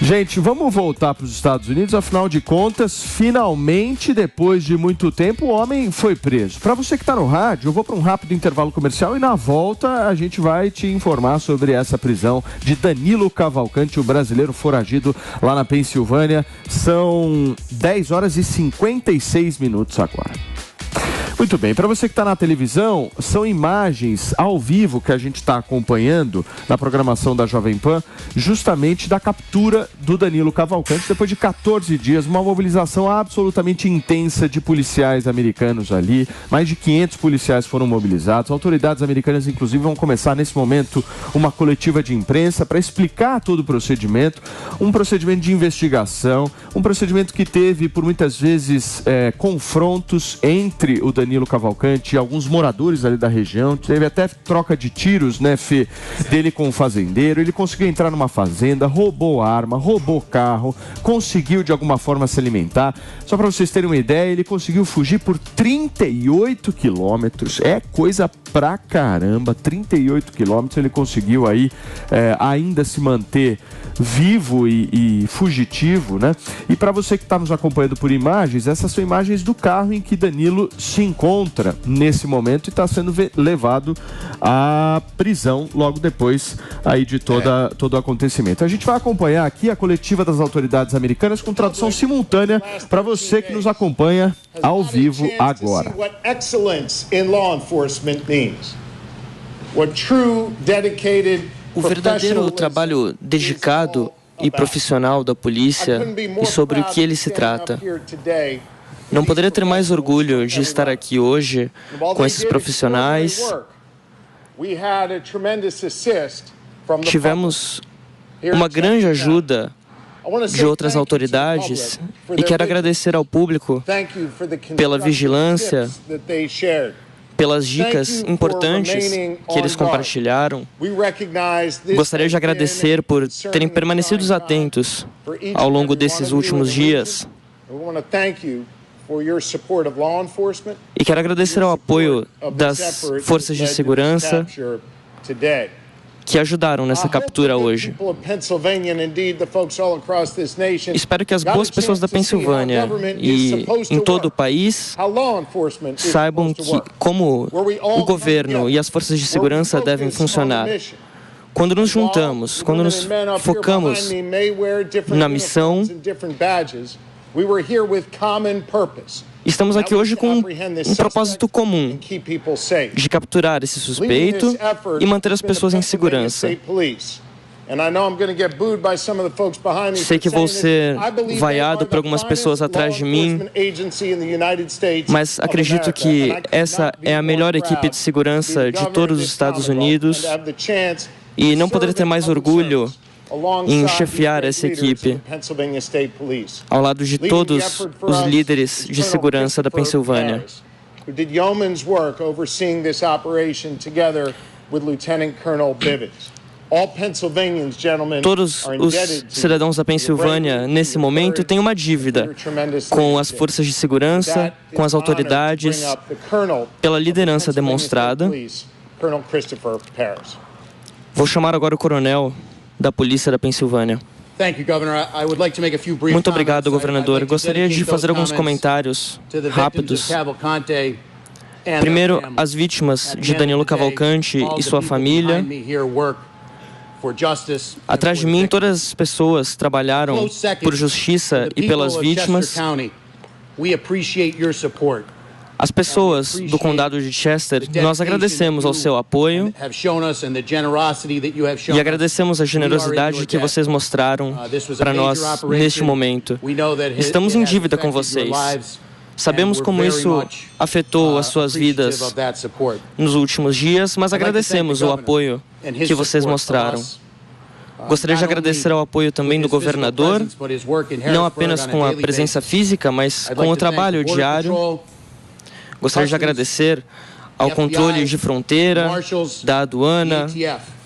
Gente, vamos voltar para os Estados Unidos. Afinal de contas, finalmente, depois de muito tempo, o homem foi preso. Para você que está no rádio, eu vou para um rápido intervalo comercial e na volta a gente vai te informar sobre essa prisão de Danilo Cavalcante, o brasileiro foragido lá na Pensilvânia. São 10 horas e 56 minutos agora. Muito bem, para você que está na televisão, são imagens ao vivo que a gente está acompanhando na programação da Jovem Pan, justamente da captura do Danilo Cavalcante, depois de 14 dias, uma mobilização absolutamente intensa de policiais americanos ali, mais de 500 policiais foram mobilizados, autoridades americanas inclusive vão começar nesse momento uma coletiva de imprensa para explicar todo o procedimento, um procedimento de investigação, um procedimento que teve por muitas vezes confrontos entre o Danilo Cavalcante e alguns moradores ali da região. Teve até troca de tiros, né, Fê, dele com o fazendeiro. Ele conseguiu entrar numa fazenda, roubou arma, roubou carro, conseguiu de alguma forma se alimentar. Só para vocês terem uma ideia, ele conseguiu fugir por 38 quilômetros. É coisa pra caramba, 38 quilômetros. Ele conseguiu aí ainda se manter vivo e fugitivo, né? E para você que está nos acompanhando por imagens, essas são imagens do carro em que Danilo se encontra nesse momento e está sendo levado à prisão logo depois aí de todo o acontecimento. A gente vai acompanhar aqui a coletiva das autoridades americanas com tradução simultânea para você que nos acompanha ao vivo agora. O verdadeiro trabalho dedicado e profissional da polícia e sobre o que ele se trata. Não poderia ter mais orgulho de estar aqui hoje com esses profissionais. Tivemos uma grande ajuda de outras autoridades e quero agradecer ao público pela vigilância, pelas dicas importantes que eles compartilharam. Gostaria de agradecer por terem permanecido atentos ao longo desses últimos dias. E quero agradecer ao apoio das forças de segurança que ajudaram nessa captura hoje. Espero que as boas pessoas da Pensilvânia e em todo o país saibam como o governo e as forças de segurança devem funcionar. Quando nos juntamos, quando nos focamos na missão, estamos aqui hoje com um propósito comum de capturar esse suspeito e manter as pessoas em segurança. Sei que vou ser vaiado por algumas pessoas atrás de mim, mas acredito que essa é a melhor equipe de segurança de todos os Estados Unidos e não poderia ter mais orgulho em chefiar essa equipe, ao lado de todos os líderes de segurança da Pensilvânia. Todos os cidadãos da Pensilvânia, nesse momento, têm uma dívida com as forças de segurança, com as autoridades, pela liderança demonstrada. Vou chamar agora o coronel da Polícia da Pensilvânia. Muito obrigado, governador. Gostaria de fazer alguns comentários rápidos. Primeiro, as vítimas de Danilo Cavalcante e sua família. Atrás de mim, todas as pessoas trabalharam por justiça e pelas vítimas. As pessoas do condado de Chester, nós agradecemos ao seu apoio e agradecemos a generosidade que vocês mostraram para nós neste momento. Estamos em dívida com vocês. Sabemos como isso afetou as suas vidas nos últimos dias, mas agradecemos o apoio que vocês mostraram. Gostaria de agradecer ao apoio também do governador, não apenas com a presença física, mas com o trabalho diário. Gostaria de agradecer ao controle de fronteira, da aduana,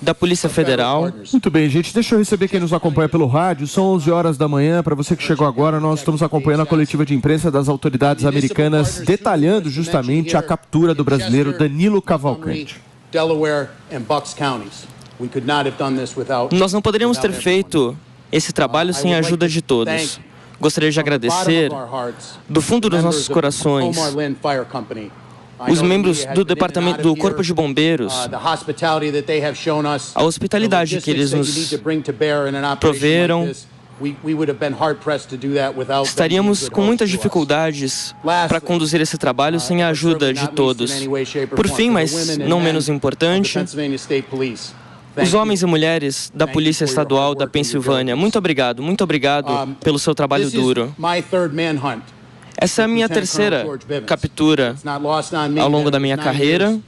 da Polícia Federal. Muito bem, gente. Deixa eu receber quem nos acompanha pelo rádio. São 11 horas da manhã. Para você que chegou agora, nós estamos acompanhando a coletiva de imprensa das autoridades americanas, detalhando justamente a captura do brasileiro Danilo Cavalcante. Nós não poderíamos ter feito esse trabalho sem a ajuda de todos. Gostaria de agradecer, do fundo dos nossos corações, os membros do Departamento do Corpo de Bombeiros, a hospitalidade que eles nos proveram. Estaríamos com muitas dificuldades para conduzir esse trabalho sem a ajuda de todos. Por fim, mas não menos importante, os homens e mulheres da Polícia Estadual da Pensilvânia, muito obrigado pelo seu trabalho duro. Essa é a minha terceira captura ao longo da minha carreira.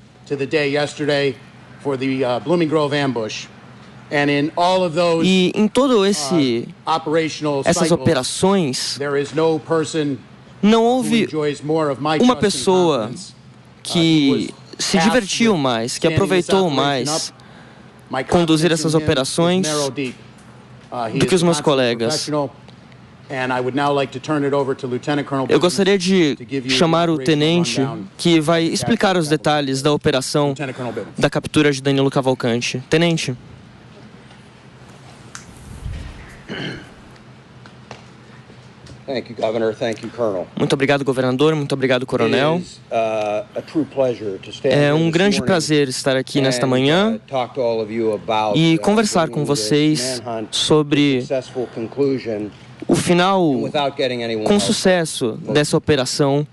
E em todo essas operações, não houve uma pessoa que se divertiu mais, que aproveitou mais conduzir essas operações do que os meus colegas. Eu gostaria de chamar o tenente que vai explicar os detalhes da operação da captura de Danilo Cavalcante. Tenente. Muito obrigado, governador. Muito obrigado, coronel. É um grande prazer estar aqui nesta manhã e conversar com vocês sobre o final com sucesso dessa operação.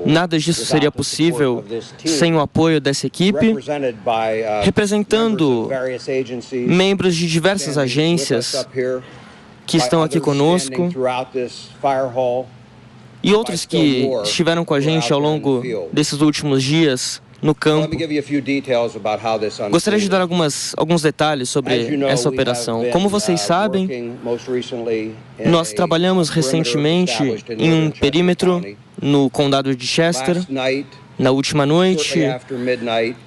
Nada disso seria possível sem o apoio dessa equipe, representando membros de diversas agências que estão aqui conosco e outros que estiveram com a gente ao longo desses últimos dias no campo. Gostaria de dar alguns detalhes sobre essa operação. Como vocês sabem, nós trabalhamos recentemente em um perímetro no condado de Chester. Na última noite,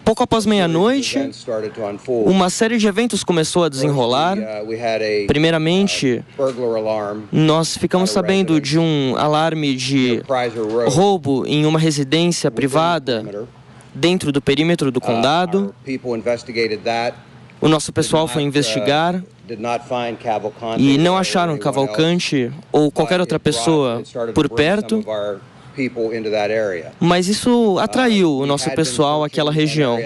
pouco após meia-noite, uma série de eventos começou a desenrolar. Primeiramente, nós ficamos sabendo de um alarme de roubo em uma residência privada dentro do perímetro do condado. O nosso pessoal foi investigar e não acharam Cavalcante ou qualquer outra pessoa por perto. Mas isso atraiu o nosso pessoal àquela região.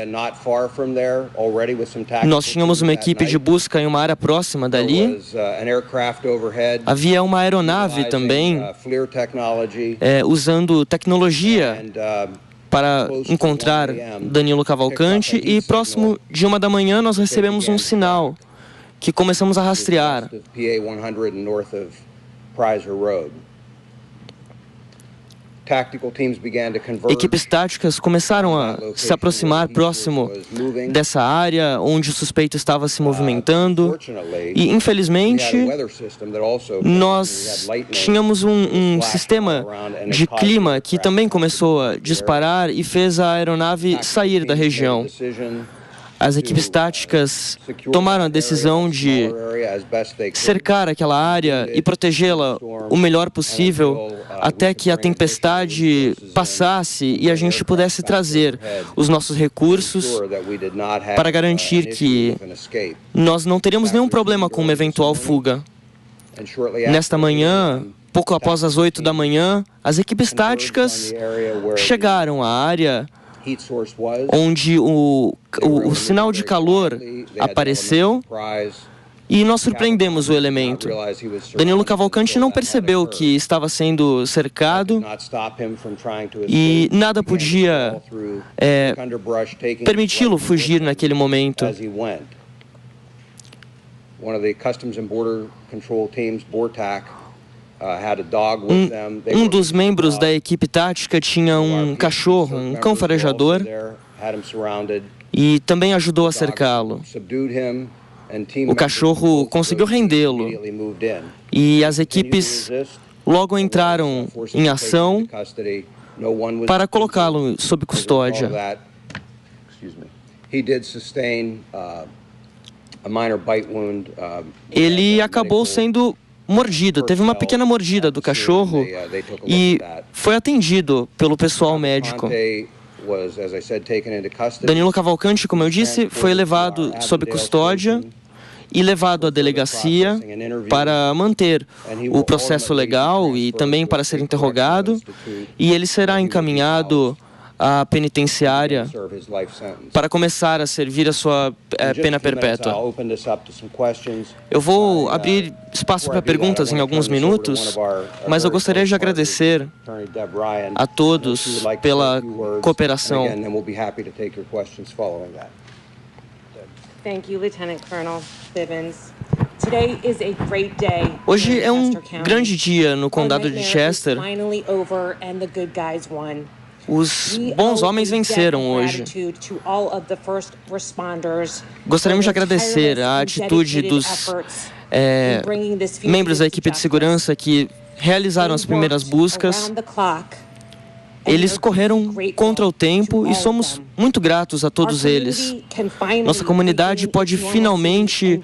Nós tínhamos uma equipe de busca em uma área próxima dali. Havia uma aeronave também, usando tecnologia para encontrar Danilo Cavalcante, e próximo de 1 da manhã nós recebemos um sinal que começamos a rastrear. Equipes táticas começaram a se aproximar próximo dessa área onde o suspeito estava se movimentando e, infelizmente, nós tínhamos um sistema de clima que também começou a disparar e fez a aeronave sair da região. As equipes táticas tomaram a decisão de cercar aquela área e protegê-la o melhor possível até que a tempestade passasse e a gente pudesse trazer os nossos recursos para garantir que nós não teríamos nenhum problema com uma eventual fuga. Nesta manhã, pouco após as 8 da manhã, as equipes táticas chegaram à área onde o sinal de calor apareceu e nós surpreendemos o elemento. Danilo Cavalcante não percebeu que estava sendo cercado e nada podia permiti-lo fugir naquele momento. Um dos membros da equipe tática tinha um cachorro, um cão farejador, e também ajudou a cercá-lo. O cachorro conseguiu rendê-lo e as equipes logo entraram em ação para colocá-lo sob custódia. Ele acabou sendo mordido, teve uma pequena mordida do cachorro e foi atendido pelo pessoal médico. Danilo Cavalcante, como eu disse, foi levado sob custódia e levado à delegacia para manter o processo legal e também para ser interrogado, e ele será encaminhado à penitenciária para começar a servir a sua pena perpétua. Eu vou abrir espaço para perguntas em alguns minutos, mas eu gostaria de agradecer a todos pela cooperação. Hoje é um grande dia no condado de Chester. Os bons homens venceram hoje. Gostaríamos de agradecer a atitude dos membros da equipe de segurança que realizaram as primeiras buscas. Eles correram contra o tempo e somos muito gratos a todos eles. Nossa comunidade pode finalmente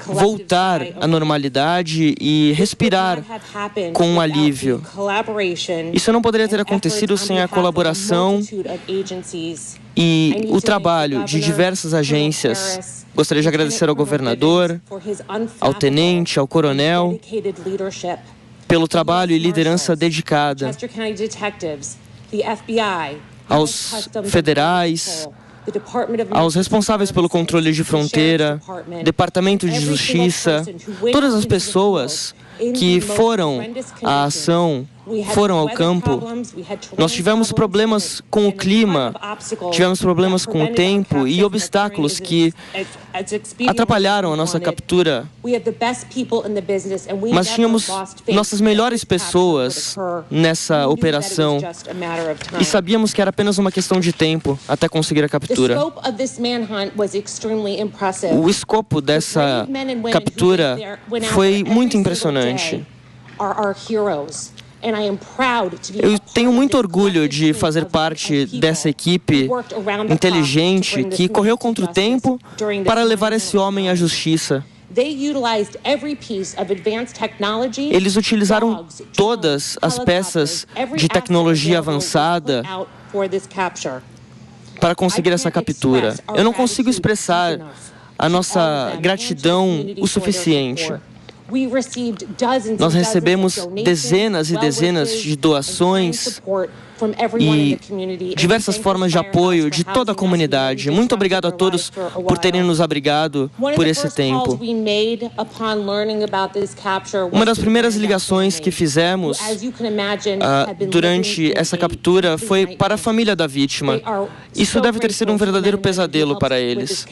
voltar à normalidade e respirar com um alívio. Isso não poderia ter acontecido sem a colaboração e o trabalho de diversas agências. Gostaria de agradecer ao governador, ao tenente, ao coronel, pelo trabalho e liderança dedicada, aos federais, aos responsáveis pelo controle de fronteira, Departamento de Justiça, todas as pessoas que foram à ação, foram ao campo. Nós tivemos problemas com o clima, tivemos problemas com o tempo e obstáculos que atrapalharam a nossa captura. Mas tínhamos nossas melhores pessoas nessa operação e sabíamos que era apenas uma questão de tempo até conseguir a captura. O escopo dessa captura foi muito impressionante. Eu tenho muito orgulho de fazer parte dessa equipe inteligente que correu contra o tempo para levar esse homem à justiça. Eles utilizaram todas as peças de tecnologia avançada para conseguir essa captura. Eu não consigo expressar a nossa gratidão o suficiente. Nós recebemos dezenas e dezenas de doações e diversas formas de apoio de toda a comunidade. Muito obrigado a todos por terem nos abrigado por esse tempo. Uma das primeiras ligações que fizemos durante essa captura foi para a família da vítima. Isso deve ter sido um verdadeiro pesadelo para eles.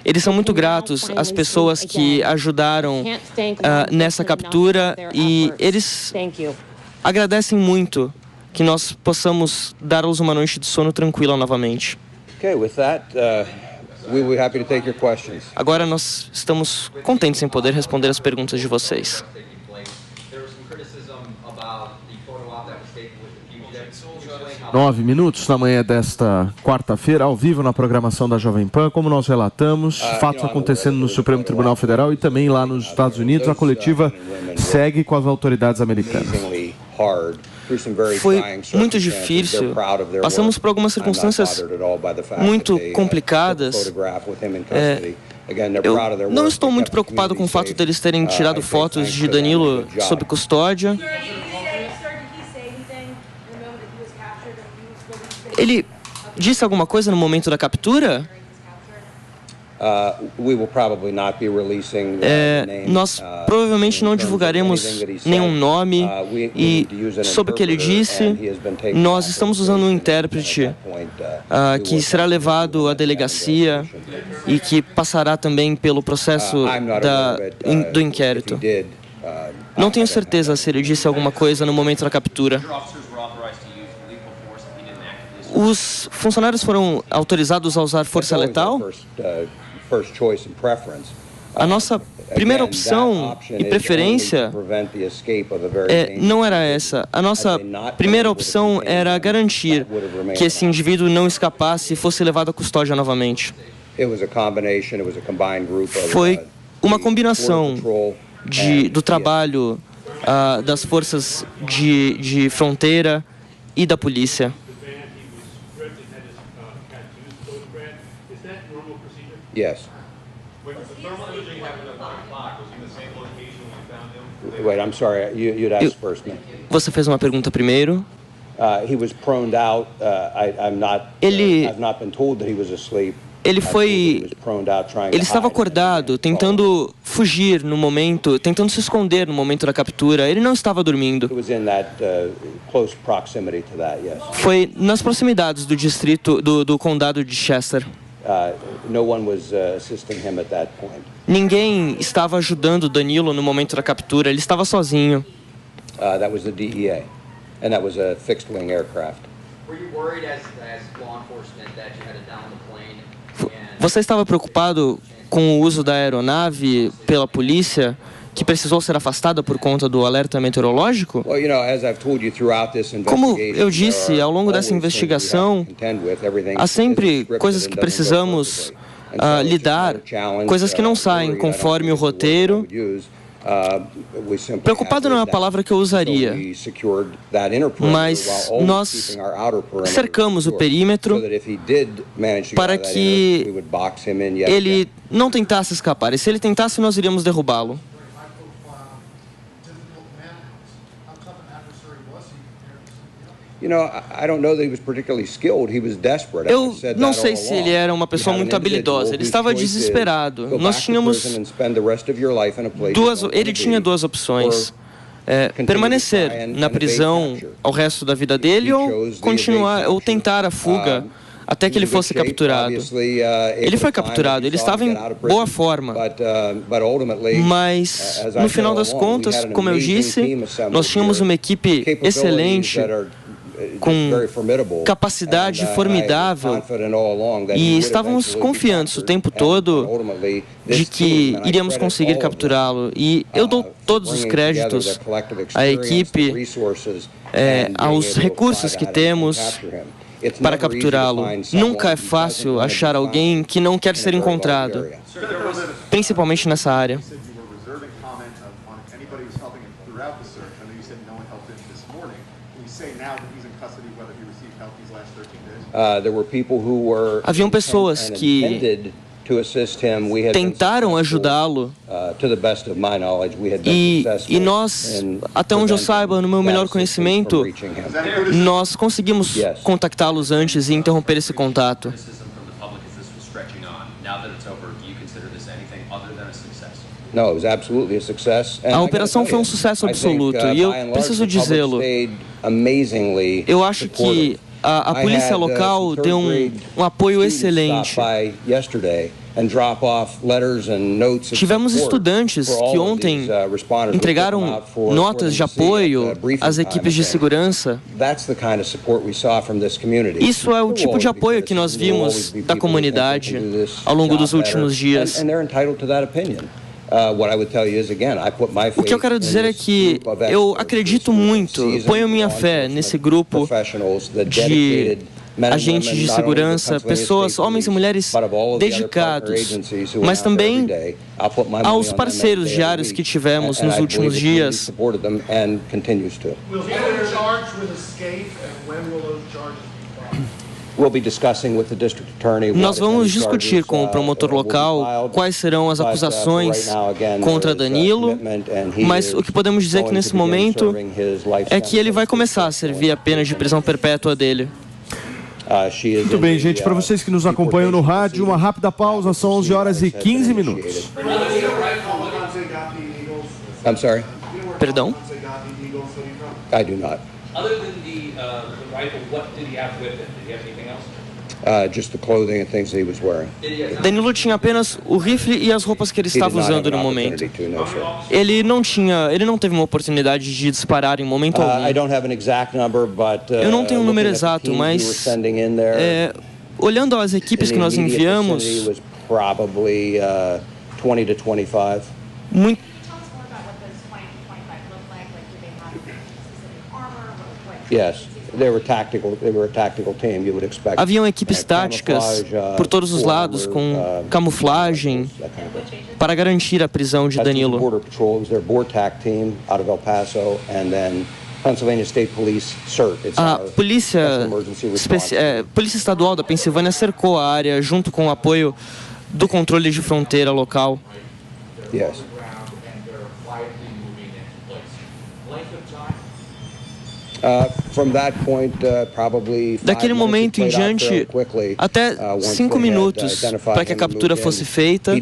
Eles são muito gratos às pessoas que ajudaram nessa captura e eles agradecem muito que nós possamos dar-lhes uma noite de sono tranquila novamente. Agora nós estamos contentes em poder responder as perguntas de vocês. 9 na manhã desta quarta-feira, ao vivo na programação da Jovem Pan, como nós relatamos, fatos acontecendo no Supremo Tribunal Federal e também lá nos Estados Unidos. A coletiva segue com as autoridades americanas. Foi muito difícil. Passamos por algumas circunstâncias muito complicadas. Eu não estou muito preocupado com o fato deles terem tirado fotos de Danilo sob custódia. Ele disse alguma coisa no momento da captura? Nós provavelmente não divulgaremos nenhum nome e sobre o que ele disse, nós estamos usando um intérprete que será levado à delegacia e que passará também pelo processo do inquérito. Não tenho certeza se ele disse alguma coisa no momento da captura. Os funcionários foram autorizados a usar força letal? A nossa primeira opção e preferência não era essa. A nossa primeira opção era garantir que esse indivíduo não escapasse e fosse levado à custódia novamente. Foi uma combinação do trabalho das forças de fronteira e da polícia. Wait, I'm sorry. You'd ask first, man. Você fez uma pergunta primeiro. He was proned out. I've not been told that he was asleep. Ele estava acordado, tentando fugir no momento, tentando se esconder no momento da captura. Ele não estava dormindo. Foi nas proximidades do distrito, do condado de Chester. Ninguém estava ajudando Danilo no momento da captura. Ele estava sozinho. That was the DEA, and that was a fixed-wing aircraft. Were you worried as law enforcement that you had to down the plane? Você estava preocupado com o uso da aeronave pela polícia, que precisou ser afastada por conta do alerta meteorológico? Como eu disse, ao longo dessa investigação, há sempre coisas que precisamos lidar, coisas que não saem conforme o roteiro. Preocupado não é a palavra que eu usaria, mas nós cercamos o perímetro para que ele não tentasse escapar. E se ele tentasse, nós iríamos derrubá-lo. Eu não sei se ele era uma pessoa muito habilidosa. Ele estava desesperado. Nós tínhamos ele tinha duas opções: permanecer na prisão ao resto da vida dele ou continuar ou tentar a fuga até que ele fosse capturado. Ele foi capturado, ele estava em boa forma. Mas, no final das contas, como eu disse, nós tínhamos uma equipe excelente, com capacidade formidável, e estávamos confiantes o tempo todo de que iríamos conseguir capturá-lo. E eu dou todos os créditos à equipe, aos recursos que temos para capturá-lo. Nunca é fácil achar alguém que não quer ser encontrado, principalmente nessa área. Haviam pessoas que tentaram ajudá-lo e nós, até onde eu saiba, no meu melhor conhecimento, nós conseguimos contactá-los antes e interromper esse contato. A operação foi um sucesso absoluto e eu preciso dizê-lo. Eu acho que a polícia local deu um apoio excelente. Tivemos estudantes que ontem entregaram notas de apoio às equipes de segurança. Isso é o tipo de apoio que nós vimos da comunidade ao longo dos últimos dias. O que eu quero dizer é que eu acredito muito, ponho minha fé nesse grupo de agentes de segurança, pessoas, homens e mulheres dedicados, mas também aos parceiros diários que tivemos nos últimos dias. Nós vamos discutir com o promotor local quais serão as acusações contra Danilo, mas o que podemos dizer que nesse momento é que ele vai começar a servir a pena de prisão perpétua dele. Muito bem, gente. Para vocês que nos acompanham no rádio, uma rápida pausa, são 11 horas e 15 minutos. I'm sorry? Perdão? I do not. Other than the rifle, what did he have with him? Did he have anything else? Just the clothing and things that he was wearing. Danilo tinha apenas o rifle e as roupas que ele estava usando no momento. Ele não teve uma oportunidade de disparar em momento algum. Eu não tenho um número exato, mas olhando as equipes que nós enviamos, haviam equipes táticas por todos os lados, com camuflagem, para garantir a prisão de Danilo. A Polícia Estadual da Pensilvânia cercou a área junto com o apoio do controle de fronteira local. Daquele momento em diante, até 5 minutos para que a captura fosse feita,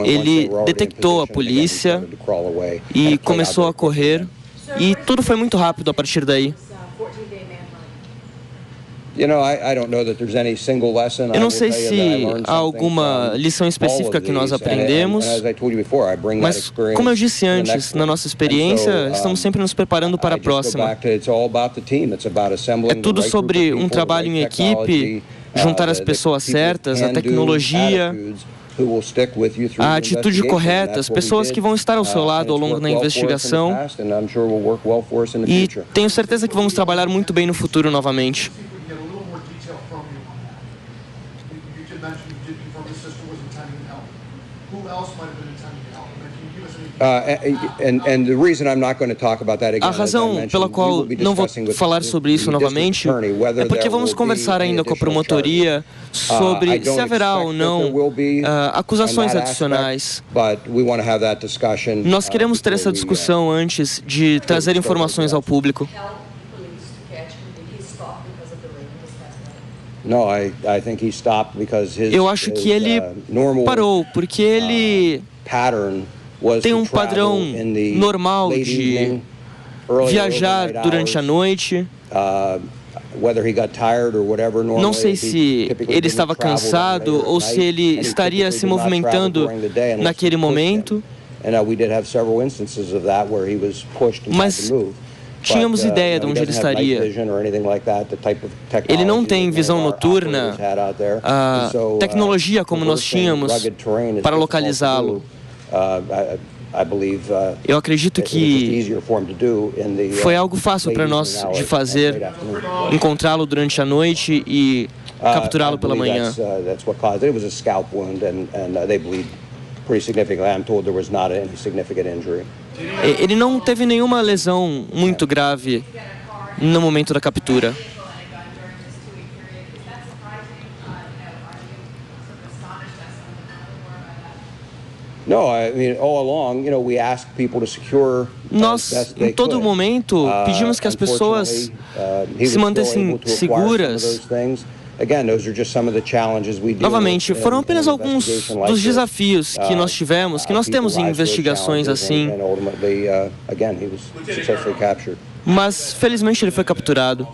ele detectou a polícia e começou a correr, e tudo foi muito rápido a partir daí. Eu não sei se há alguma lição específica que nós aprendemos, mas, como eu disse antes, na nossa experiência, estamos sempre nos preparando para a próxima. É tudo sobre um trabalho em equipe, juntar as pessoas certas, a tecnologia, a atitude correta, as pessoas que vão estar ao seu lado ao longo da investigação, e tenho certeza que vamos trabalhar muito bem no futuro novamente. A razão pela qual não vou falar sobre isso novamente é porque vamos conversar ainda com a promotoria sobre se haverá ou não acusações adicionais. Nós queremos ter essa discussão antes de trazer informações ao público. Eu acho que ele parou porque ele tem um padrão normal de viajar durante a noite. Não sei se ele estava cansado ou se ele estaria se movimentando naquele momento, mas tínhamos ideia de onde ele estaria. Ele não tem visão noturna, tecnologia como nós tínhamos para localizá-lo. Eu acredito que foi algo fácil para nós de fazer, encontrá-lo durante a noite e capturá-lo pela manhã. Ele não teve nenhuma lesão muito grave no momento da captura. Nós, em todo momento, pedimos que as pessoas se mantessem seguras. Novamente, foram apenas alguns dos desafios que nós tivemos, que nós temos em investigações assim. Mas, felizmente, ele foi capturado.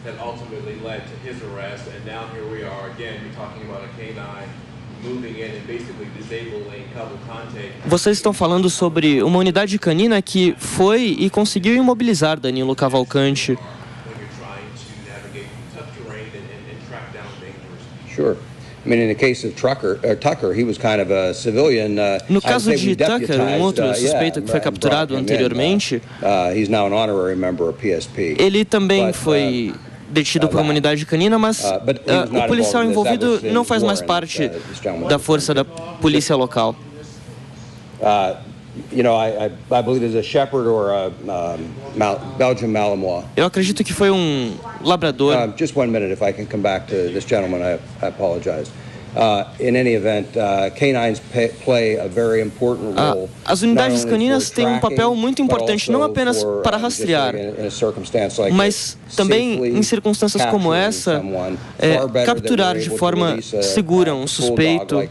That ultimately led to his arrest, and now here we are again. We're talking about a canine moving in and basically disabling Cavalcante. Vocês estão falando sobre uma unidade canina que foi e conseguiu imobilizar Danilo Cavalcante. Sure. No caso de Tucker, um outro suspeito que foi capturado anteriormente, ele também foi detido por uma unidade canina, mas o policial envolvido não faz mais parte da força da polícia local. Eu acredito que foi um labrador. Just 1 minute, if I can come back to this gentleman, I apologize. In any event, canines play a very important role. As unidades caninas têm um papel muito importante, não apenas para rastrear, mas também em circunstâncias como essa, capturar de forma segura um suspeito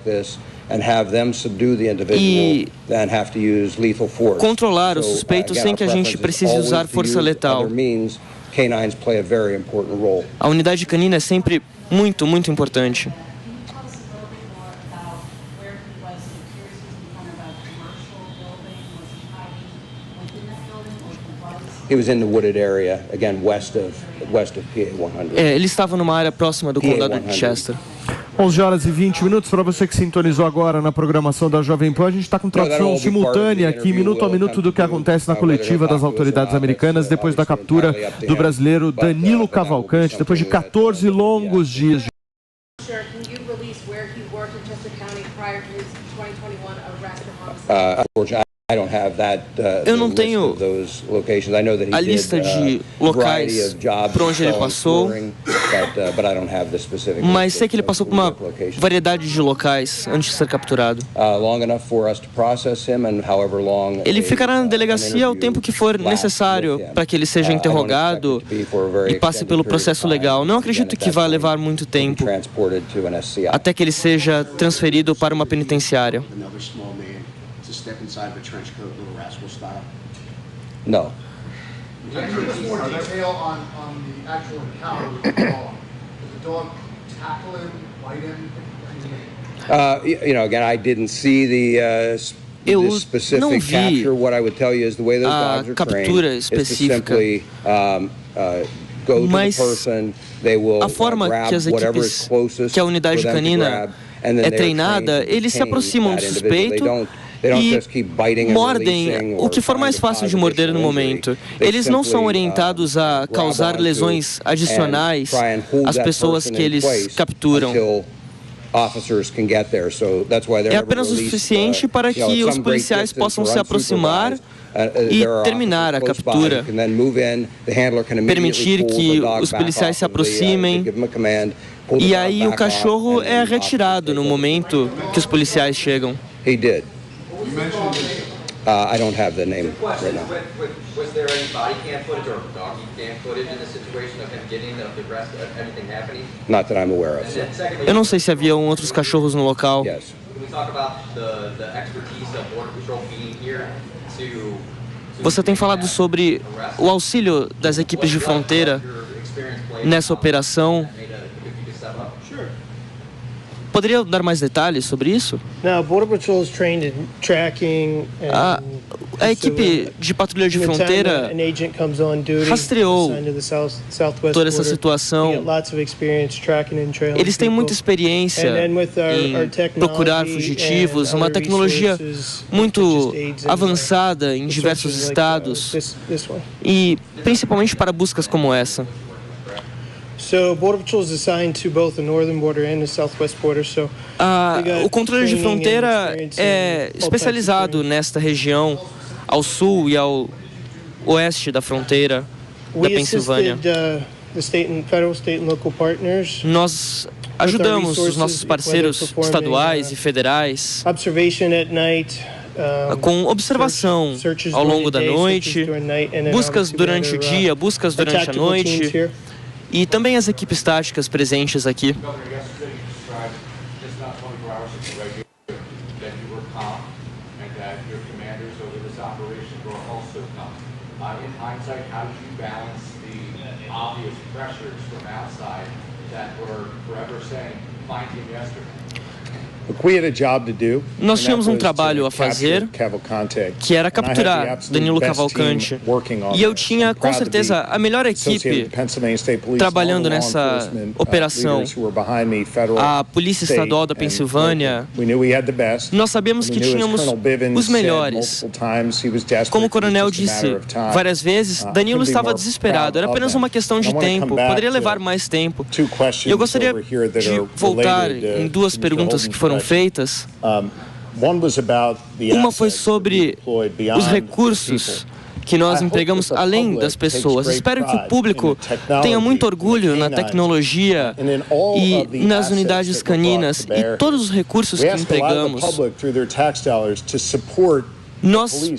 e controlar o suspeito sem que a gente precise usar força letal. A unidade canina é sempre muito, muito importante. Ele estava numa área próxima do condado de Chester. 11 horas e 20 minutos. Para você que sintonizou agora na programação da Jovem Pan, a gente está com tradução simultânea aqui, minuto a minuto, do que acontece na coletiva das autoridades americanas depois da captura do brasileiro Danilo Cavalcante, depois de 14 longos dias de... Eu não tenho a lista de locais por onde ele passou, mas sei que ele passou por uma variedade de locais antes de ser capturado. Ele ficará na delegacia o tempo que for necessário para que ele seja interrogado e passe pelo processo legal. Não acredito que vai levar muito tempo até que ele seja transferido para uma penitenciária. No. Can you give us more detail on the actual encounter with the dog? Did the dog tackle him, bite him? Again, I didn't see the specific capture. What I would tell you is the way those dogs are trained is to simply go to the person. They will a forma que as equipes, que a unidade canina é treinada, eles se aproximam do suspeito e mordem o que for mais fácil de morder no momento. Eles não são orientados a causar lesões adicionais às pessoas que eles capturam. É apenas o suficiente para que os policiais possam se aproximar e terminar a captura. Permitir que os policiais se aproximem. E aí o cachorro é retirado no momento que os policiais chegam. I don't have the name right now. Was there any body cam footage or doggy cam footage in the situation of him getting the arrest, anything happening? Not that I'm aware of. Eu não sei se haviam outros cachorros no local. Yes. Can we talk about the expertise of Border Patrol being here to Você tem falado sobre o auxílio das equipes de fronteira nessa operação. Poderia dar mais detalhes sobre isso? A equipe de patrulha de fronteira rastreou toda essa situação. Eles têm muita experiência em procurar fugitivos, uma tecnologia muito avançada em diversos estados e principalmente para buscas como essa. O controle de fronteira é especializado nesta região, ao sul e ao oeste da fronteira da Pensilvânia. Nós ajudamos os nossos parceiros estaduais e federais com observação ao longo da noite, buscas durante o dia, buscas durante a noite. E também as equipes táticas presentes aqui. Nós tínhamos um trabalho a fazer, que era capturar Danilo Cavalcante. E eu tinha, com certeza, a melhor equipe trabalhando nessa operação. A Polícia Estadual da Pensilvânia. Nós sabíamos que tínhamos os melhores. Como o coronel disse várias vezes, Danilo estava desesperado. Era apenas uma questão de tempo. Poderia levar mais tempo. E eu gostaria de voltar em duas perguntas que foram feitas. Uma foi sobre os recursos que nós empregamos além das pessoas. Espero que o público tenha muito orgulho na tecnologia e nas unidades caninas e todos os recursos que empregamos. Nós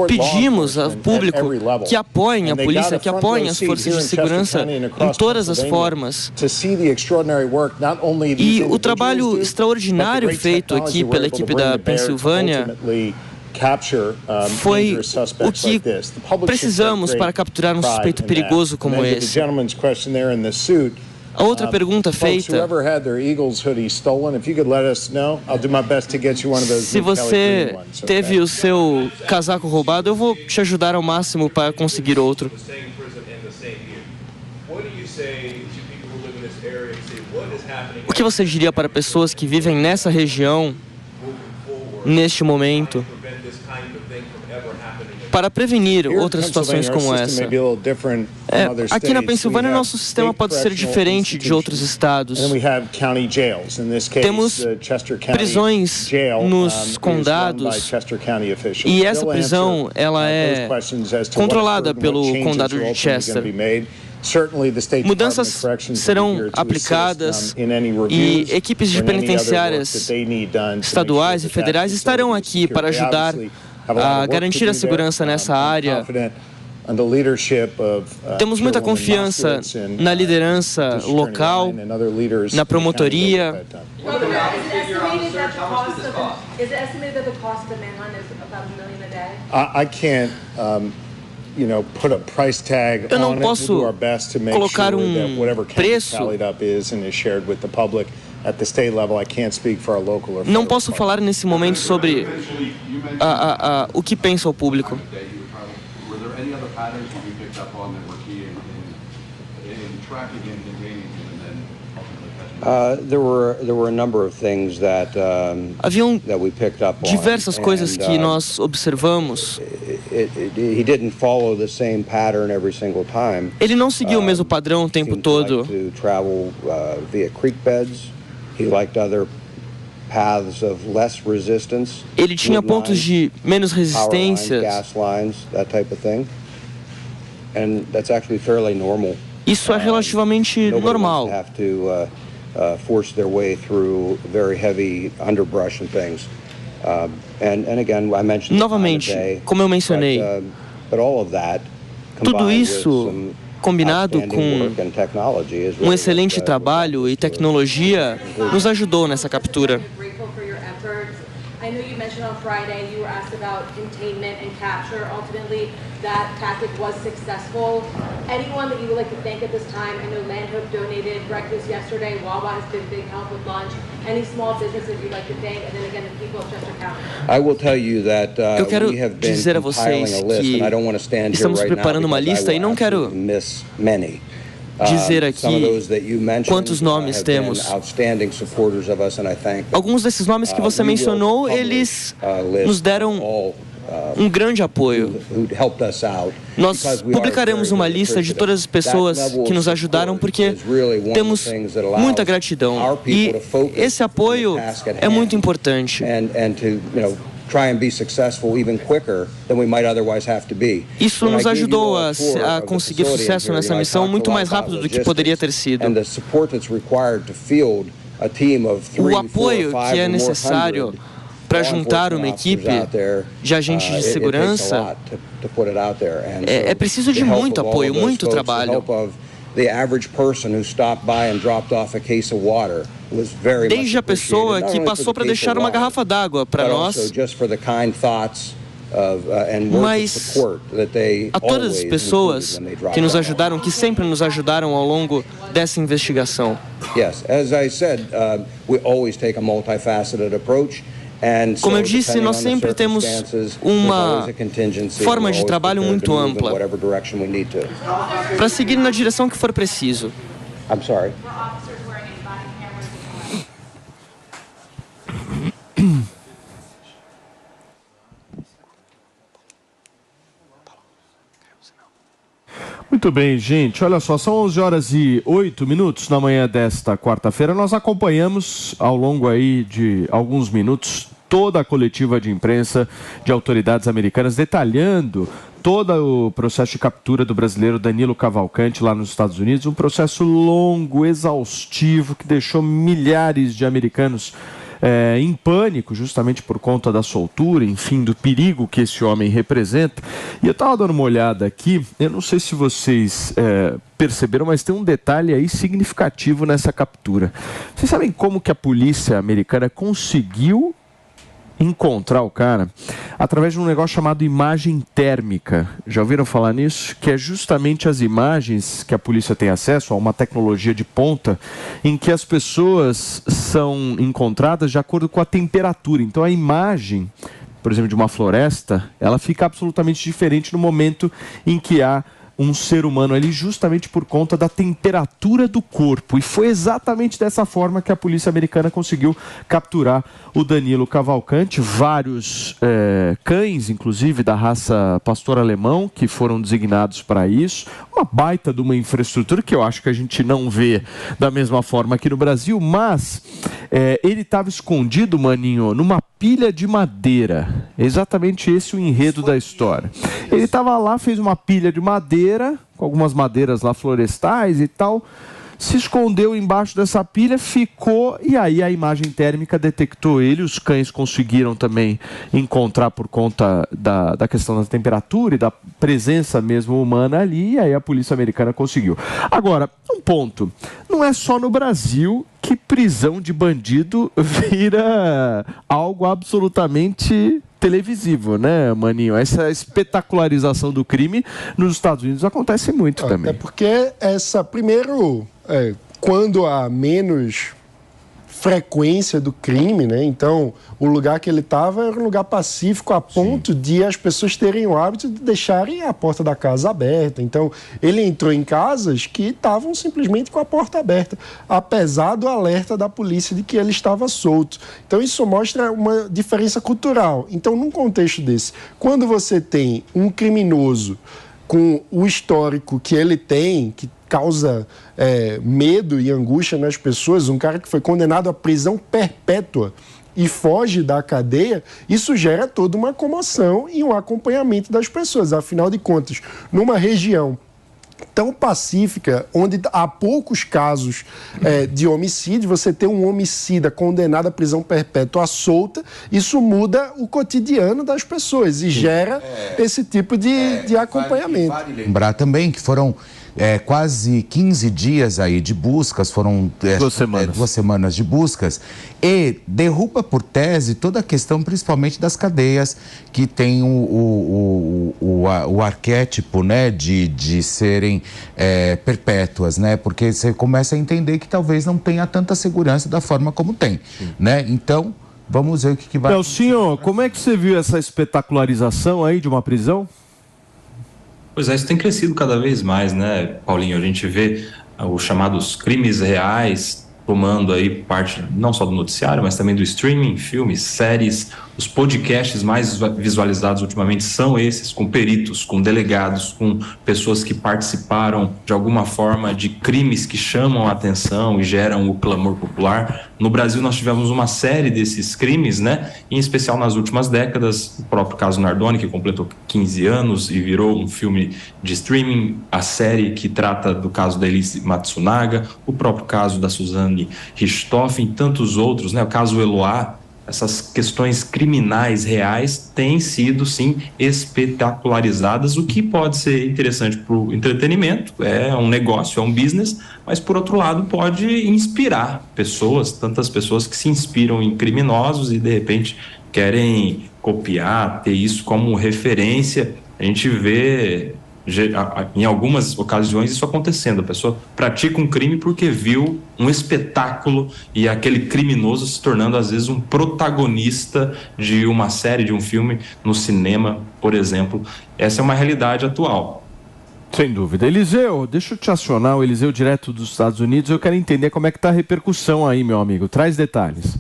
pedimos ao público que apoiem a polícia, que apoiem as forças de segurança em todas as formas. E o trabalho extraordinário feito aqui pela equipe da Pensilvânia foi o que precisamos para capturar um suspeito perigoso como esse. A outra pergunta feita: se você teve o seu casaco roubado, eu vou te ajudar ao máximo para conseguir outro. O que você diria para pessoas que vivem nessa região, neste momento, para prevenir outras situações como essa. Aqui na Pensilvânia, nosso sistema pode ser diferente de outros estados. Temos prisões nos condados e essa prisão ela é controlada pelo condado de Chester. Mudanças serão aplicadas e equipes de penitenciárias estaduais e federais estarão aqui para ajudar a garantir a segurança nessa área. Temos muita confiança na liderança local, na promotoria. Eu não posso colocar preço. Não posso falar nesse momento sobre o que pensa o público. Haviam diversas coisas que nós observamos. Ele não seguiu o mesmo padrão o tempo todo. Ele tinha pontos de menos resistência. Isso é relativamente normal. Force their way through very heavy underbrush and things. And again, I mentioned novamente, como eu mencionei, tudo isso combinado com um excelente trabalho e tecnologia nos ajudou nessa captura. I know you mentioned on Friday you were asked about containment and capture. Ultimately, that tactic was successful. Anyone that you would like to thank at this time? I know Landhope donated breakfast yesterday. Wawa has been big help with lunch. Any small businesses you'd like to thank? And then again, the people of Chester County. I will tell you that we have been compiling a list, and I don't want to stand here right now because I will absolutely miss many. Dizer aqui quantos nomes temos. Alguns desses nomes que você mencionou, eles nos deram um grande apoio. Nós publicaremos uma lista de todas as pessoas que nos ajudaram porque temos muita gratidão e esse apoio é muito importante. Isso nos ajudou a conseguir sucesso nessa missão muito mais rápido do que poderia ter sido. O apoio que é necessário para juntar uma equipe de agentes de segurança é preciso de muito apoio, muito trabalho. Desde a pessoa que passou para deixar uma garrafa d'água para nós, mas a todas as pessoas que nos ajudaram, que sempre nos ajudaram ao longo dessa investigação. Como eu disse, nós sempre temos uma forma de trabalho muito ampla para seguir na direção que for preciso. Muito bem, gente. Olha só, são 11h08 na manhã desta quarta-feira. Nós acompanhamos ao longo aí de alguns minutos toda a coletiva de imprensa de autoridades americanas detalhando todo o processo de captura do brasileiro Danilo Cavalcante lá nos Estados Unidos. Um processo longo, exaustivo, que deixou milhares de americanos em pânico, justamente por conta da soltura, enfim, do perigo que esse homem representa. E eu estava dando uma olhada aqui, eu não sei se vocês perceberam, mas tem um detalhe aí significativo nessa captura. Vocês sabem como que a polícia americana conseguiu encontrar o cara? Através de um negócio chamado imagem térmica. Já ouviram falar nisso? Que é justamente as imagens que a polícia tem acesso a uma tecnologia de ponta em que as pessoas são encontradas de acordo com a temperatura. Então a imagem, por exemplo, de uma floresta, ela fica absolutamente diferente no momento em que há um ser humano ali justamente por conta da temperatura do corpo. E foi exatamente dessa forma que a polícia americana conseguiu capturar o Danilo Cavalcante. Vários cães, inclusive da raça pastor alemão, que foram designados para isso. Uma baita de uma infraestrutura que eu acho que a gente não vê da mesma forma aqui no Brasil, mas ele estava escondido, Maninho, numa pilha de madeira. Exatamente esse o enredo da história. Ele estava lá, fez uma pilha de madeira, com algumas madeiras lá florestais e tal, se escondeu embaixo dessa pilha, ficou, e aí a imagem térmica detectou ele. Os cães conseguiram também encontrar por conta da questão da temperatura e da presença mesmo humana ali, e aí a polícia americana conseguiu. Agora, um ponto, não é só no Brasil que prisão de bandido vira algo absolutamente televisivo, né, Maninho? Essa espetacularização do crime nos Estados Unidos acontece muito também. É porque quando há menos frequência do crime, né? Então, o lugar que ele estava era um lugar pacífico a ponto de as pessoas terem o hábito de deixarem a porta da casa aberta. Então, ele entrou em casas que estavam simplesmente com a porta aberta, apesar do alerta da polícia de que ele estava solto. Então, isso mostra uma diferença cultural. Então, num contexto desse, quando você tem um criminoso com o histórico que ele tem, que causa medo e angústia nas pessoas, um cara que foi condenado à prisão perpétua e foge da cadeia, isso gera toda uma comoção e um acompanhamento das pessoas. Afinal de contas, numa região tão pacífica, onde há poucos casos de homicídio, você ter um homicida condenado à prisão perpétua à solta, isso muda o cotidiano das pessoas e gera esse tipo de acompanhamento. Vale lembrar também que foram quase 15 dias aí de buscas, foram 2 semanas de buscas, e derruba por tese toda a questão, principalmente das cadeias, que tem o arquétipo, né, de serem perpétuas, né, porque você começa a entender que talvez não tenha tanta segurança da forma como tem, né, então vamos ver o que vai... Nelsinho, como é que você viu essa espetacularização aí de uma prisão? Pois é, isso tem crescido cada vez mais, né, Paulinho? A gente vê os chamados crimes reais tomando aí parte não só do noticiário, mas também do streaming, filmes, séries. Os podcasts mais visualizados ultimamente são esses, com peritos, com delegados, com pessoas que participaram de alguma forma de crimes que chamam a atenção e geram o clamor popular. No Brasil nós tivemos uma série desses crimes, né? Em especial nas últimas décadas, o próprio caso Nardoni, que completou 15 anos e virou um filme de streaming, a série que trata do caso da Elise Matsunaga, o próprio caso da Suzane Richthofen e tantos outros, né? O caso Eloá. Essas questões criminais reais têm sido, sim, espetacularizadas, o que pode ser interessante para o entretenimento, é um negócio, é um business, mas, por outro lado, pode inspirar pessoas, tantas pessoas que se inspiram em criminosos e, de repente, querem copiar, ter isso como referência. A gente vê... em algumas ocasiões isso acontecendo, a pessoa pratica um crime porque viu um espetáculo e aquele criminoso se tornando às vezes um protagonista de uma série, de um filme no cinema, por exemplo. Essa é uma realidade atual. Sem dúvida. Eliseu, deixa eu te acionar, o Eliseu direto dos Estados Unidos, eu quero entender como é que está a repercussão aí, meu amigo, traz detalhes.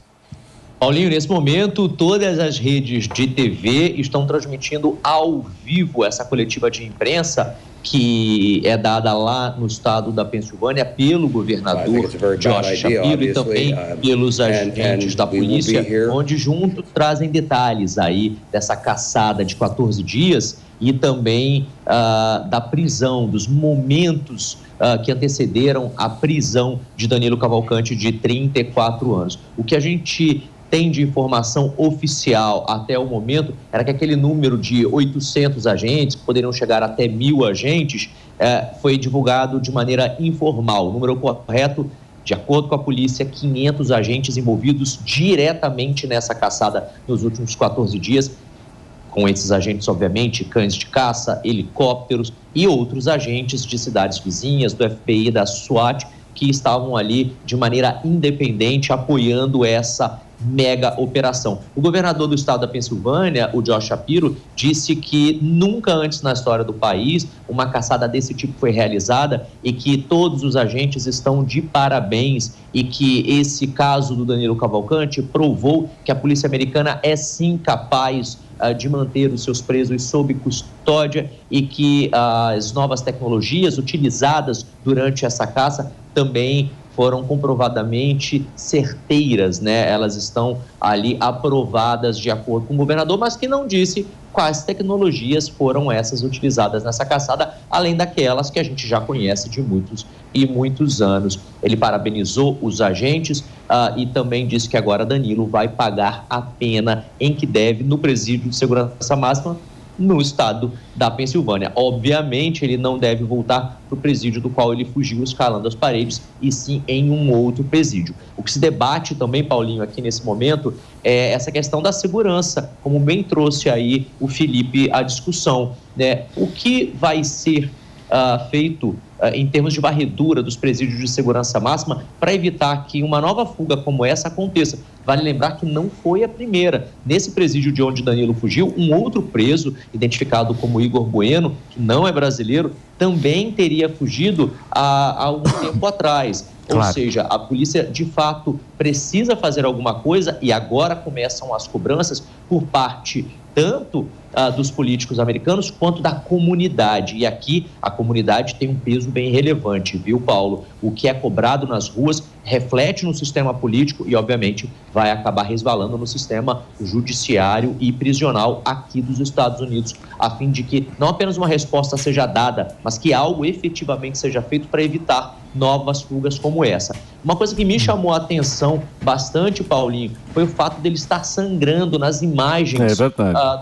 Paulinho, nesse momento, todas as redes de TV estão transmitindo ao vivo essa coletiva de imprensa que é dada lá no estado da Pensilvânia pelo governador Josh Shapiro e também pelos agentes da polícia, onde juntos trazem detalhes aí dessa caçada de 14 dias e também da prisão, dos momentos que antecederam a prisão de Danilo Cavalcante, de 34 anos. O que a gente tem de informação oficial até o momento era que aquele número de 800 agentes, que poderiam chegar até 1.000 agentes, foi divulgado de maneira informal. O número correto, de acordo com a polícia, 500 agentes envolvidos diretamente nessa caçada nos últimos 14 dias. Com esses agentes, obviamente, cães de caça, helicópteros e outros agentes de cidades vizinhas, do FBI, da SWAT, que estavam ali de maneira independente apoiando essa mega operação. O governador do estado da Pensilvânia, o Josh Shapiro, disse que nunca antes na história do país uma caçada desse tipo foi realizada e que todos os agentes estão de parabéns e que esse caso do Danilo Cavalcante provou que a polícia americana é sim capaz de manter os seus presos sob custódia e que as novas tecnologias utilizadas durante essa caça também foram comprovadamente certeiras, né? Elas estão ali aprovadas de acordo com o governador, mas que não disse quais tecnologias foram essas utilizadas nessa caçada, além daquelas que a gente já conhece de muitos e muitos anos. Ele parabenizou os agentes e também disse que agora Danilo vai pagar a pena em que deve no presídio de segurança máxima no estado da Pensilvânia. Obviamente, ele não deve voltar para o presídio do qual ele fugiu escalando as paredes, e sim em um outro presídio. O que se debate também, Paulinho, aqui nesse momento, é essa questão da segurança, como bem trouxe aí o Felipe à discussão, né? O que vai ser feito em termos de varredura dos presídios de segurança máxima para evitar que uma nova fuga como essa aconteça. Vale lembrar que não foi a primeira. Nesse presídio de onde Danilo fugiu, um outro preso, identificado como Igor Bueno, que não é brasileiro, também teria fugido há algum tempo atrás. Claro. Ou seja, a polícia, de fato, precisa fazer alguma coisa e agora começam as cobranças por parte tanto dos políticos americanos quanto da comunidade. E aqui a comunidade tem um peso bem relevante, viu, Paulo? O que é cobrado nas ruas reflete no sistema político e, obviamente, vai acabar resvalando no sistema judiciário e prisional aqui dos Estados Unidos, a fim de que não apenas uma resposta seja dada, mas que algo efetivamente seja feito para evitar novas fugas como essa. Uma coisa que me chamou a atenção bastante, Paulinho, foi o fato dele estar sangrando nas imagens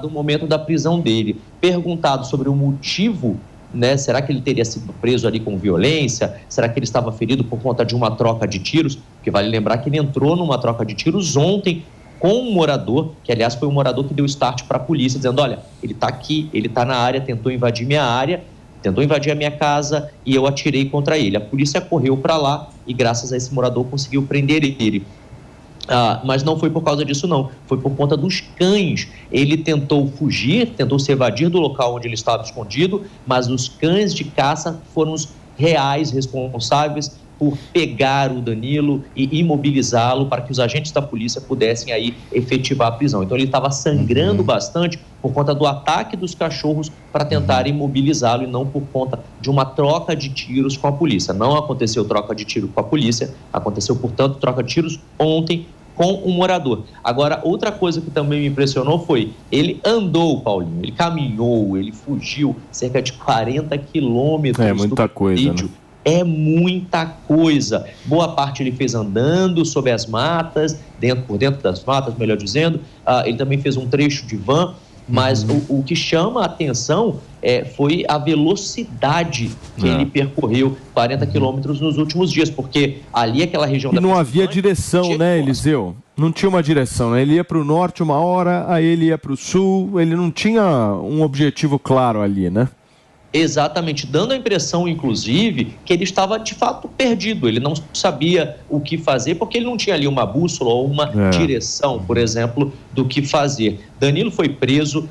do momento da prisão dele. Perguntado sobre o motivo, né? Será que ele teria sido preso ali com violência? Será que ele estava ferido por conta de uma troca de tiros? Porque vale lembrar que ele entrou numa troca de tiros ontem com um morador, que aliás foi o morador que deu start para a polícia, dizendo, olha, ele está aqui, ele está na área, tentou invadir minha área, tentou invadir a minha casa e eu atirei contra ele. A polícia correu para lá e graças a esse morador conseguiu prender ele. Mas não foi por causa disso não, foi por conta dos cães. Ele tentou fugir, tentou se evadir do local onde ele estava escondido, mas os cães de caça foram os reais responsáveis por pegar o Danilo e imobilizá-lo para que os agentes da polícia pudessem aí efetivar a prisão. Então ele estava sangrando bastante por conta do ataque dos cachorros para tentar imobilizá-lo e não por conta de uma troca de tiros com a polícia. Não aconteceu troca de tiro com a polícia, aconteceu, portanto, troca de tiros ontem com um morador. Agora, outra coisa que também me impressionou foi, ele andou, Paulinho, ele caminhou, ele fugiu cerca de 40 quilômetros muita coisa, né? É muita coisa. Boa parte ele fez andando sob as matas, por dentro das matas, melhor dizendo. Ele também fez um trecho de van, mas o que chama a atenção foi a velocidade que ele percorreu, 40 quilômetros nos últimos dias, porque ali aquela região da... E não havia direção, né, Eliseu? Não tinha uma direção, né? Ele ia para o norte uma hora, aí ele ia para o sul, ele não tinha um objetivo claro ali, né? Exatamente, dando a impressão, inclusive, que ele estava, de fato, perdido. Ele não sabia o que fazer, porque ele não tinha ali uma bússola ou uma direção, por exemplo, do que fazer. Danilo foi preso,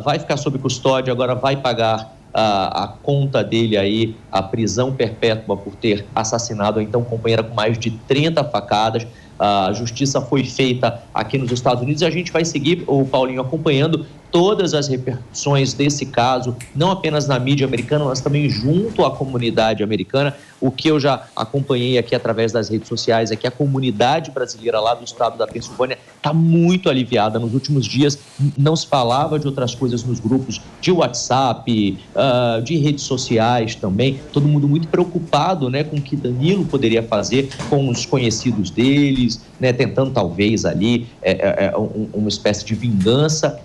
vai ficar sob custódia, agora vai pagar a conta dele aí, a prisão perpétua por ter assassinado a então companheira com mais de 30 facadas. A justiça foi feita aqui nos Estados Unidos e a gente vai seguir, o Paulinho, acompanhando todas as repercussões desse caso, não apenas na mídia americana, mas também junto à comunidade americana. O que eu já acompanhei aqui através das redes sociais é que a comunidade brasileira lá do estado da Pensilvânia está muito aliviada. Nos últimos dias não se falava de outras coisas nos grupos de WhatsApp, de redes sociais também. Todo mundo muito preocupado, né, com o que Danilo poderia fazer com os conhecidos deles, né, tentando talvez ali uma espécie de vingança.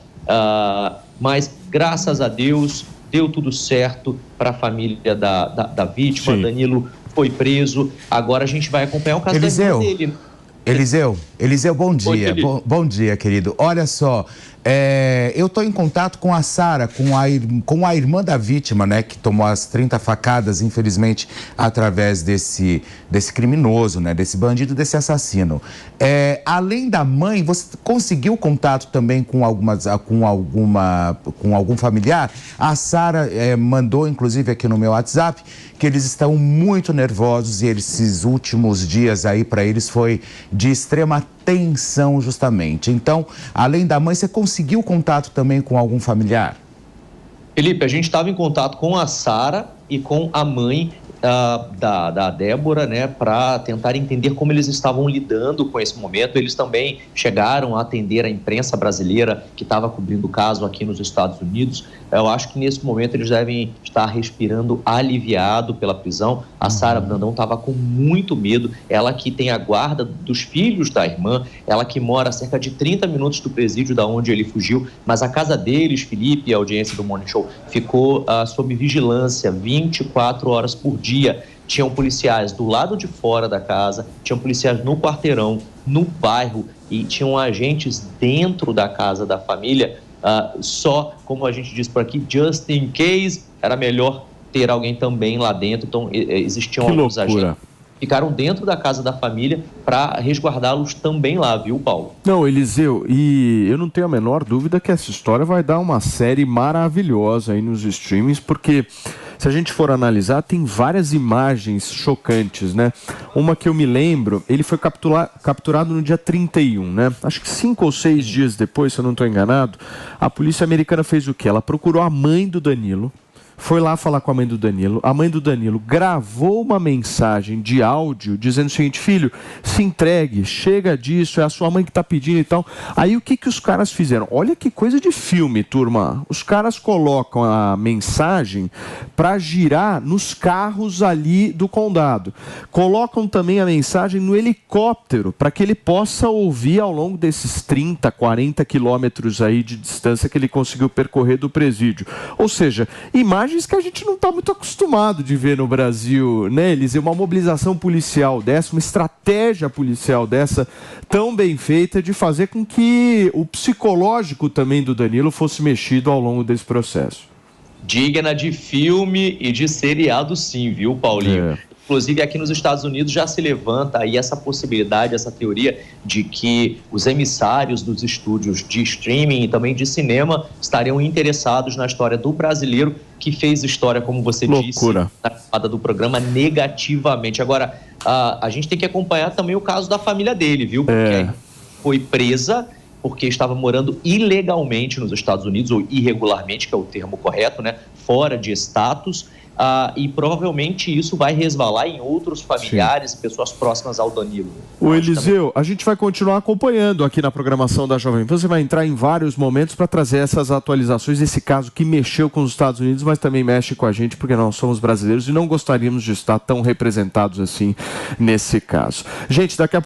Mas graças a Deus deu tudo certo para a família da vítima. Sim. Danilo foi preso. Agora a gente vai acompanhar o caso dele. Eliseu, bom dia. Bom dia, querido. Olha só, eu estou em contato com a Sara, com a irmã da vítima, né, que tomou as 30 facadas, infelizmente, através desse criminoso, né, desse bandido, desse assassino. Além da mãe, você conseguiu contato também com algum familiar? A Sara mandou, inclusive, aqui no meu WhatsApp, que eles estão muito nervosos e esses últimos dias aí para eles foi de extrema tensão, justamente. Então, além da mãe, você conseguiu contato também com algum familiar? Felipe, a gente estava em contato com a Sara e com a mãe da Débora, né, para tentar entender como eles estavam lidando com esse momento. Eles também chegaram a atender a imprensa brasileira que estava cobrindo o caso aqui nos Estados Unidos. Eu acho que nesse momento eles devem estar respirando aliviado pela prisão. A Sara Brandão estava com muito medo, ela que tem a guarda dos filhos da irmã, ela que mora a cerca de 30 minutos do presídio da onde ele fugiu, mas a casa deles, Felipe, e a audiência do Morning Show, ficou sob vigilância 24 horas por dia. Tinham policiais do lado de fora da casa, tinham policiais no quarteirão, no bairro, e tinham agentes dentro da casa da família. Só, como a gente diz por aqui, just in case, era melhor ter alguém também lá dentro. Então existiam alguns agentes. Ficaram dentro da casa da família para resguardá-los também lá, viu, Paulo? Não, Eliseu, e eu não tenho a menor dúvida que essa história vai dar uma série maravilhosa aí nos streamings, porque se a gente for analisar, tem várias imagens chocantes, né? Uma que eu me lembro, ele foi capturado no dia 31, né? Acho que 5 ou 6 dias depois, se eu não estou enganado, a polícia americana fez o quê? Ela procurou a mãe do Danilo, foi lá falar com a mãe do Danilo gravou uma mensagem de áudio dizendo o seguinte: filho, se entregue, chega disso, é a sua mãe que está pedindo e tal. Aí o que os caras fizeram? Olha que coisa de filme, turma. Os caras colocam a mensagem para girar nos carros ali do condado. Colocam também a mensagem no helicóptero para que ele possa ouvir ao longo desses 30, 40 quilômetros aí de distância que ele conseguiu percorrer do presídio. Ou seja, imagens que a gente não está muito acostumado de ver no Brasil, né, Eliseu? Uma mobilização policial dessa, uma estratégia policial dessa, tão bem feita, de fazer com que o psicológico também do Danilo fosse mexido ao longo desse processo. Digna de filme e de seriado, sim, viu, Paulinho? Inclusive, aqui nos Estados Unidos já se levanta aí essa possibilidade, essa teoria de que os emissários dos estúdios de streaming e também de cinema estariam interessados na história do brasileiro que fez história, como você disse, na chamada do programa, negativamente. Agora, a gente tem que acompanhar também o caso da família dele, viu? Porque foi presa porque estava morando ilegalmente nos Estados Unidos, ou irregularmente, que é o termo correto, né? Fora de status. E provavelmente isso vai resvalar em outros familiares e pessoas próximas ao Danilo. O Eliseu, a gente vai continuar acompanhando aqui na programação da Jovem Pan. Você vai entrar em vários momentos para trazer essas atualizações desse caso que mexeu com os Estados Unidos, mas também mexe com a gente, porque nós somos brasileiros e não gostaríamos de estar tão representados assim nesse caso. Gente, daqui a